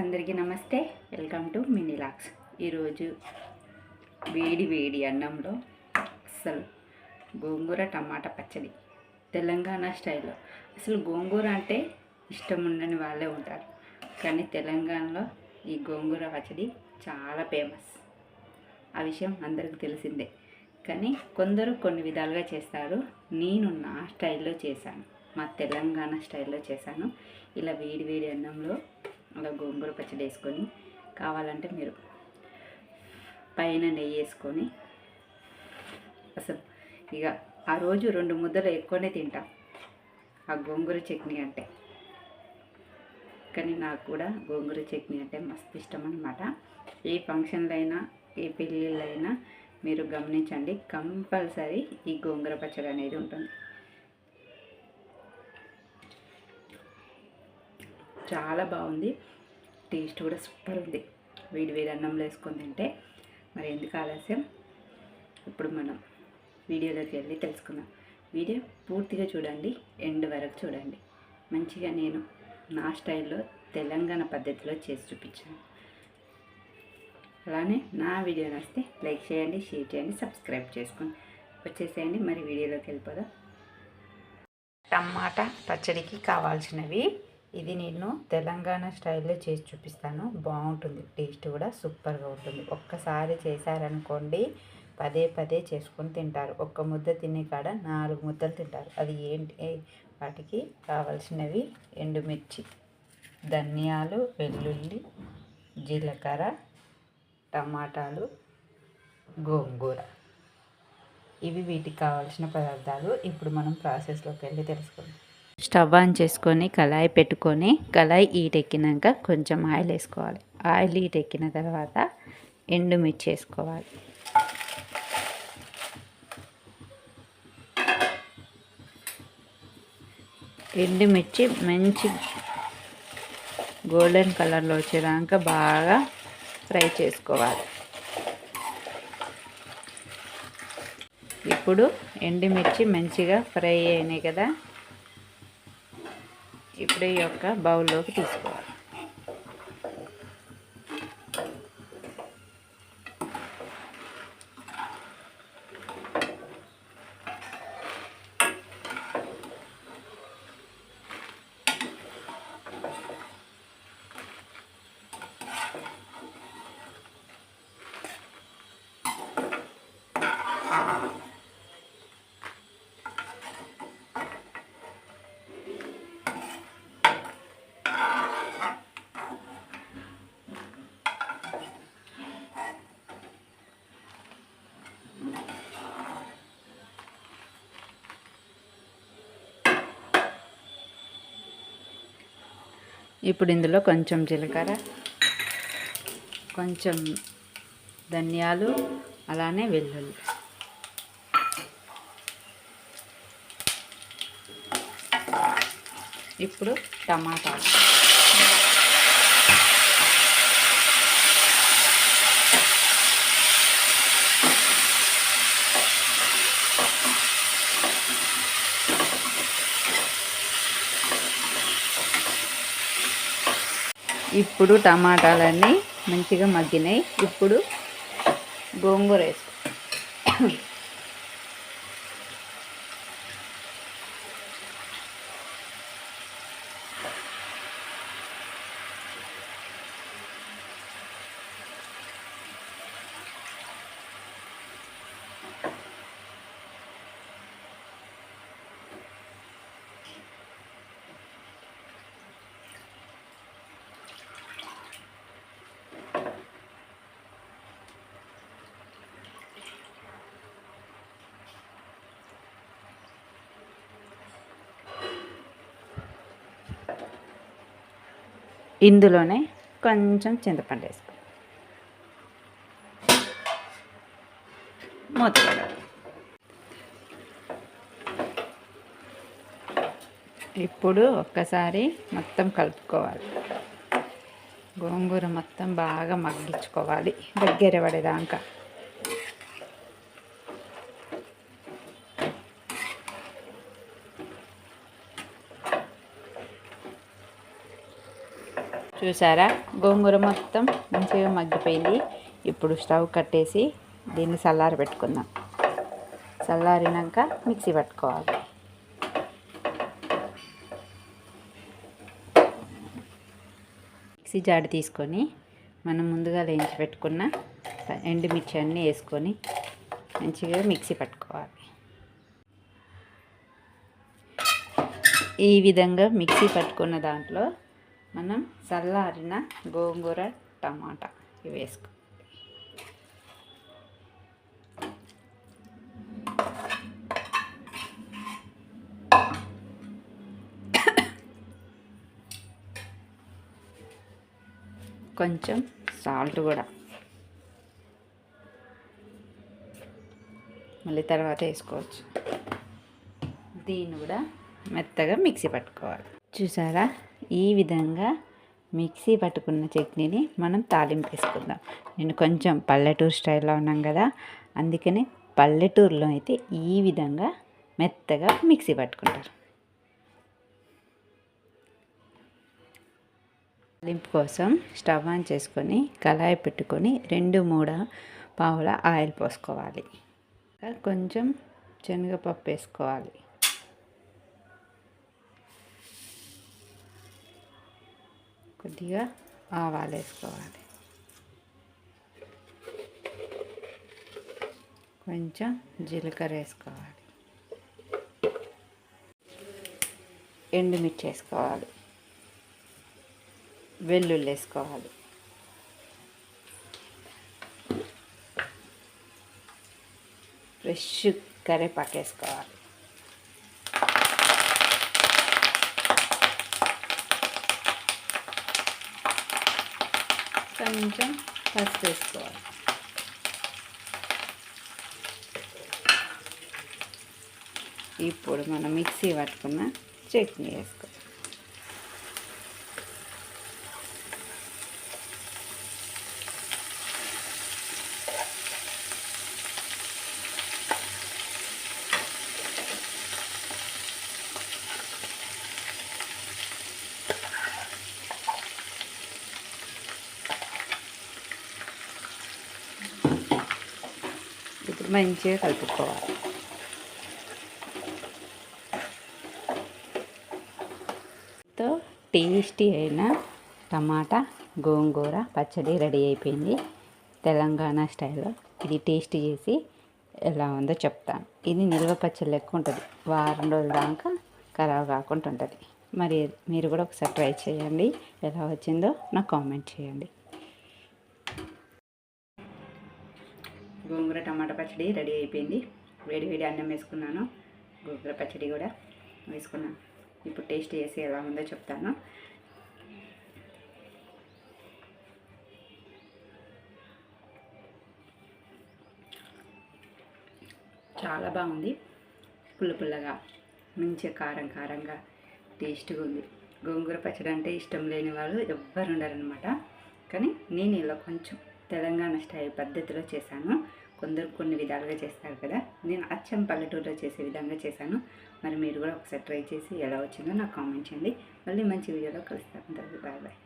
అందరికీ నమస్తే. Welcome to Minilux. ఈరోజు వేడి వేడి అన్నంలో అసలు గోంగూర టమాటా పచ్చడి తెలంగాణ స్టైల్లో. అసలు గోంగూర అంటే ఇష్టం ఉండని వాళ్ళే ఉంటారు, కానీ తెలంగాణలో ఈ గోంగూర పచ్చడి చాలా ఫేమస్. ఆ విషయం అందరికీ తెలిసిందే, కానీ కొందరు కొన్ని విధాలుగా చేస్తారు. నేను నా స్టైల్లో చేశాను, మా తెలంగాణ స్టైల్లో చేశాను. ఇలా వేడి వేడి అన్నంలో అలా గోంగూర పచ్చడి వేసుకొని, కావాలంటే మీరు పైన నెయ్యి వేసుకొని, అసలు ఇక ఆ రోజు 2 ముద్దలు ఎక్కువనే తింటాం ఆ గోంగూర చట్నీ అంటే. కానీ నాకు కూడా గోంగూర చట్నీ అంటే మస్తు ఇష్టం అన్నమాట. ఏ ఫంక్షన్లైనా ఏ పెళ్ళిళ్ళైనా మీరు గమనించండి, కంపల్సరీ ఈ గోంగూర పచ్చడి అనేది ఉంటుంది. చాలా బాగుంది, టేస్ట్ కూడా సూపర్ ఉంది. వేడి వేడి అన్నంలో వేసుకొని తింటే. మరి ఎందుకు ఆలస్యం, ఇప్పుడు మనం వీడియోలోకి వెళ్ళి తెలుసుకుందాం. వీడియో పూర్తిగా చూడండి, ఎండ్ వరకు చూడండి. మంచిగా నేను నా స్టైల్లో తెలంగాణ పద్ధతిలో చేసి చూపించాను. అలానే నా వీడియో నచ్చితే లైక్ చేయండి, షేర్ చేయండి, సబ్స్క్రైబ్ చేసుకోండి. వచ్చేసేయండి, మరి వీడియోలోకి వెళ్ళిపోదాం. టమాటా పచ్చడికి కావాల్సినవి ఇది నేను తెలంగాణ స్టైల్లో చేసి చూపిస్తాను. బాగుంటుంది, టేస్ట్ కూడా సూపర్గా ఉంటుంది. ఒక్కసారి చేశారనుకోండి పదే పదే చేసుకొని తింటారు. ఒక్క ముద్ద తినే కాడ 4 ముద్దలు తింటారు. అది ఏంటి, వాటికి కావాల్సినవి ఎండుమిర్చి, ధనియాలు, వెల్లుల్లి, జీలకర్ర, టమాటాలు, గోంగూర. ఇవి వీటికి కావాల్సిన పదార్థాలు. ఇప్పుడు మనం ప్రాసెస్లోకి వెళ్ళి తెలుసుకుందాం. స్టవ్ ఆన్ చేసుకొని కళాయి పెట్టుకొని, కళాయి హీట్ ఎక్కినాక కొంచెం ఆయిల్ వేసుకోవాలి. ఆయిల్ హీట్ ఎక్కిన తర్వాత ఎండుమిర్చి వేసుకోవాలి. ఎండుమిర్చి మంచి గోల్డెన్ కలర్లో వచ్చేదాకా బాగా ఫ్రై చేసుకోవాలి. ఇప్పుడు ఎండుమిర్చి మంచిగా ఫ్రై అయినాయి కదా, ఇప్పుడు ఈ యొక్క బౌల్లోకి తీసుకోవాలి. ఇప్పుడు ఇందులో కొంచెం జీలకర్ర, కొంచెం ధనియాలు, అలానే వెల్లుల్లి, ఇప్పుడు టమాటాలు, ఇప్పుడు టమాటాలన్నీ మంచిగా మగ్గినాయి. ఇప్పుడు గోంగూర వేసుకో. ఇందులోనే కొంచెం చింతపండు వేసుకో, మూత పెట్టాలి. ఇప్పుడు ఒక్కసారి మొత్తం కలుపుకోవాలి. గోంగూర మొత్తం బాగా మగ్గించుకోవాలి దగ్గర పడేదాకా. చూసారా, గోంగూర మొత్తం మంచిగా మగ్గిపోయింది. ఇప్పుడు స్టవ్ కట్టేసి దీన్ని చల్లారి పెట్టుకుందాం. చల్లారినాక మిక్సీ పట్టుకోవాలి. మిక్సీ జాడి తీసుకొని మనం ముందుగా వేయించి పెట్టుకున్న ఎండుమిర్చి అన్నీ వేసుకొని మంచిగా మిక్సీ పట్టుకోవాలి. ఈ విధంగా మిక్సీ పట్టుకున్న దాంట్లో మనం చల్లారిన గోంగూర టమాటా ఇవి వేసుకోవాలి. కొంచెం సాల్ట్ కూడా మళ్ళీ తర్వాత వేసుకోవచ్చు. దీన్ని కూడా మెత్తగా మిక్సీ పట్టుకోవాలి. చూసారా, ఈ విధంగా మిక్సీ పట్టుకున్న చట్నీని మనం తాలింపు వేసుకుందాం. నేను కొంచెం పల్లెటూరు స్టైల్లో ఉన్నాం కదా, అందుకని పల్లెటూరులో అయితే ఈ విధంగా మెత్తగా మిక్సీ పట్టుకుంటారు. తాలింపు కోసం స్టవ్ ఆన్ చేసుకొని కళాయి పెట్టుకొని 2-3 పావుల ఆయిల్ పోసుకోవాలి. కొంచెం శనగపప్పు వేసుకోవాలి. కొద్దిగా ఆవాలు వేసుకోవాలి. కొంచెం జీలకర్ర వేసుకోవాలి. ఎండుమిర్చి వేసుకోవాలి. వెల్లుల్లి వేసుకోవాలి. ఫ్రెష్ కరివేపాకు వేసుకోవాలి. కొంచెం పసుపు వేసుకోవాలి. ఇప్పుడు మనం మిక్సీ పట్టుకున్న చట్నీ వేసుకోవాలి. ఇప్పుడు మంచిగా కలుపుకోవాలి. టేస్టీ అయిన టమాటా గోంగూర పచ్చడి రెడీ అయిపోయింది. తెలంగాణ స్టైల్లో ఇది టేస్ట్ చేసి ఎలా ఉందో చెప్తాను. ఇది నిల్వ పచ్చడి లెక్క ఉంటుంది. వారం రోజుల దాకా ఖరాబ్ కాకుండా ఉంటుంది. మరి మీరు కూడా ఒకసారి ట్రై చేయండి. ఎలా వచ్చిందో నాకు కామెంట్ చేయండి. గోంగూర టమాటా పచ్చడి రెడీ అయిపోయింది. వేడి వేడి అన్నం వేసుకున్నాను. గోంగూర పచ్చడి కూడా వేసుకున్నాను. ఇప్పుడు టేస్ట్ చేసి ఎలా ఉందో చెప్తాను. చాలా బాగుంది. పుల్లగా మంచిగా కారంగా టేస్ట్గా ఉంది. గోంగూర పచ్చడి అంటే ఇష్టం లేని వాళ్ళు ఎవ్వరు ఉండరనమాట. కానీ నేను ఇలా కొంచెం తెలంగాణ స్టైల్ పద్ధతిలో చేశాను. కొందరు కొన్ని విధాలుగా చేస్తారు కదా, నేను అచ్చం పల్లెటూరులో చేసే విధంగా చేశాను. మరి మీరు కూడా ఒకసారి ట్రై చేసి ఎలా వచ్చిందో నాకు కామెంట్ చేయండి. మళ్ళీ మంచి వీడియోలో కలుస్తాను. Bye bye.